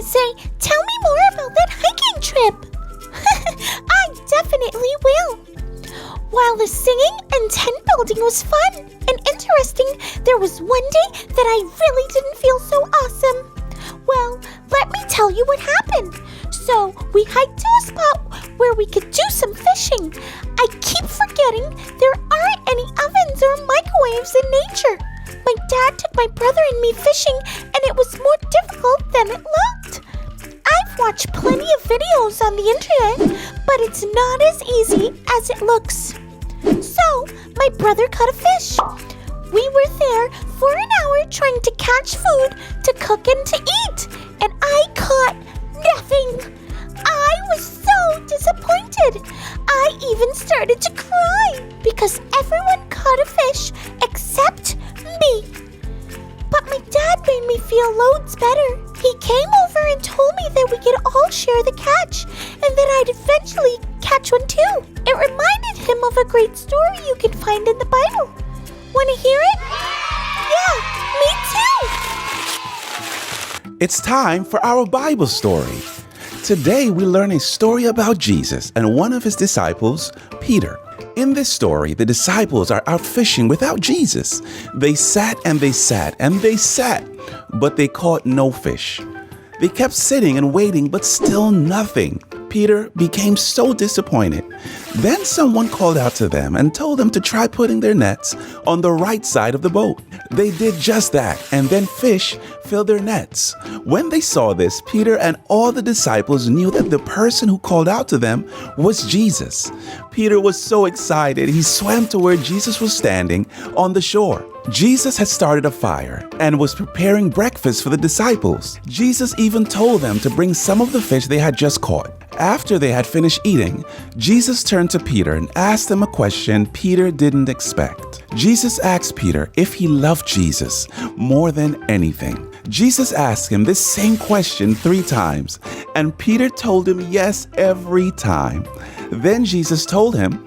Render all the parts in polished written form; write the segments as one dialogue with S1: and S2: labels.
S1: Say, tell me more about that hiking trip. I definitely will. While the singing and tent building was fun and interesting, there was one day that I really didn't feel so awesome. Well, let me tell you what happened. So, we hiked to a spot where we could do some fishing. I keep forgetting there aren't any ovens or microwaves in nature. My dad took my brother and me fishing, and it was more difficult than it looked. I've watched plenty of videos on the internet, but it's not as easy as it looks. So, my brother caught a fish. We were there for an hour trying to catch food to cook and to eat, and I caught nothing. I was so disappointed. I even started to cry because everyone caught a fish except me. But my dad made me feel loads better. He came over and told me that we could all share the catch and that I'd eventually catch one too. It reminded him of a great story you can find in the Bible. Want to hear it? Yeah, me too.
S2: It's time for our Bible story. Today we learn a story about Jesus and one of his disciples, Peter. In this story, the disciples are out fishing without Jesus. They sat and they sat and they sat, but they caught no fish. They kept sitting and waiting, but still nothing. Peter became so disappointed. Then someone called out to them and told them to try putting their nets on the right side of the boat. They did just that, and then fish filled their nets. When they saw this, Peter and all the disciples knew that the person who called out to them was Jesus. Peter was so excited, he swam to where Jesus was standing on the shore. Jesus had started a fire and was preparing breakfast for the disciples. Jesus even told them to bring some of the fish they had just caught. After they had finished eating, Jesus turned to Peter and asked him a question Peter didn't expect. Jesus asked Peter if he loved Jesus more than anything. Jesus asked him this same question 3 times, and Peter told him yes every time. Then Jesus told him,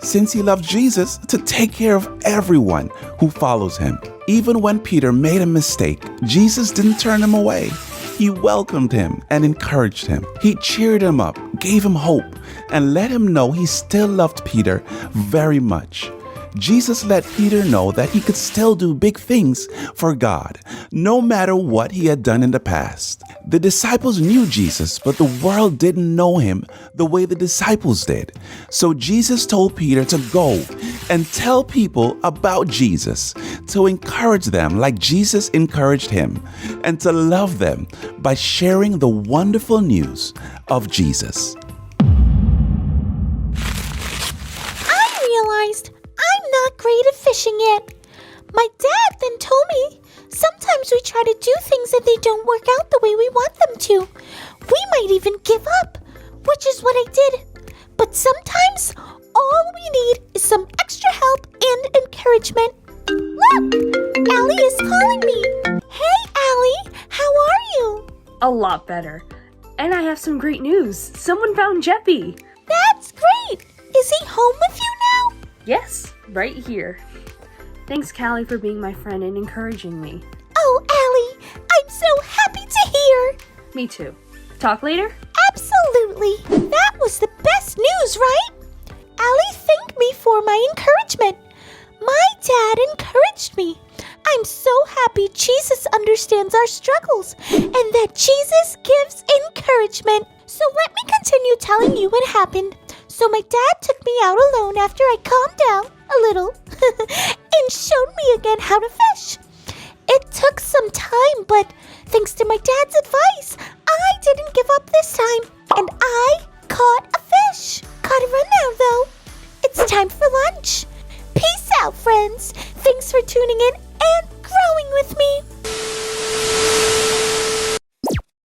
S2: since he loved Jesus, to take care of everyone who follows him. Even when Peter made a mistake, Jesus didn't turn him away. He welcomed him and encouraged him. He cheered him up, gave him hope, and let him know he still loved Peter very much. Jesus let Peter know that he could still do big things for God, no matter what he had done in the past. The disciples knew Jesus, but the world didn't know him the way the disciples did. So Jesus told Peter to go and tell people about Jesus, to encourage them like Jesus encouraged him, and to love them by sharing the wonderful news of Jesus.
S1: I realized I'm not great at fishing yet. My dad then told me sometimes we try to do things and they don't work out the way we want them to. We might even give up, which is what I did. But sometimes all we need is some extra help and encouragement. Look, Allie is calling me. Hey, Allie, how are you?
S3: A lot better. And I have some great news. Someone found Jeppy.
S1: That's great. Is he home with you now?
S3: Yes, right here. Thanks, Callie, for being my friend and encouraging me.
S1: Oh, Allie, I'm so happy to hear.
S3: Me too. Talk later?
S1: Absolutely. That was the best news, right? Allie thanked me for my encouragement. My dad encouraged me. I'm so happy Jesus understands our struggles and that Jesus gives encouragement. So let me continue telling you what happened. So my dad took me out alone after I calmed down a little and showed me again how to fish. It took some time, but thanks to my dad's advice, I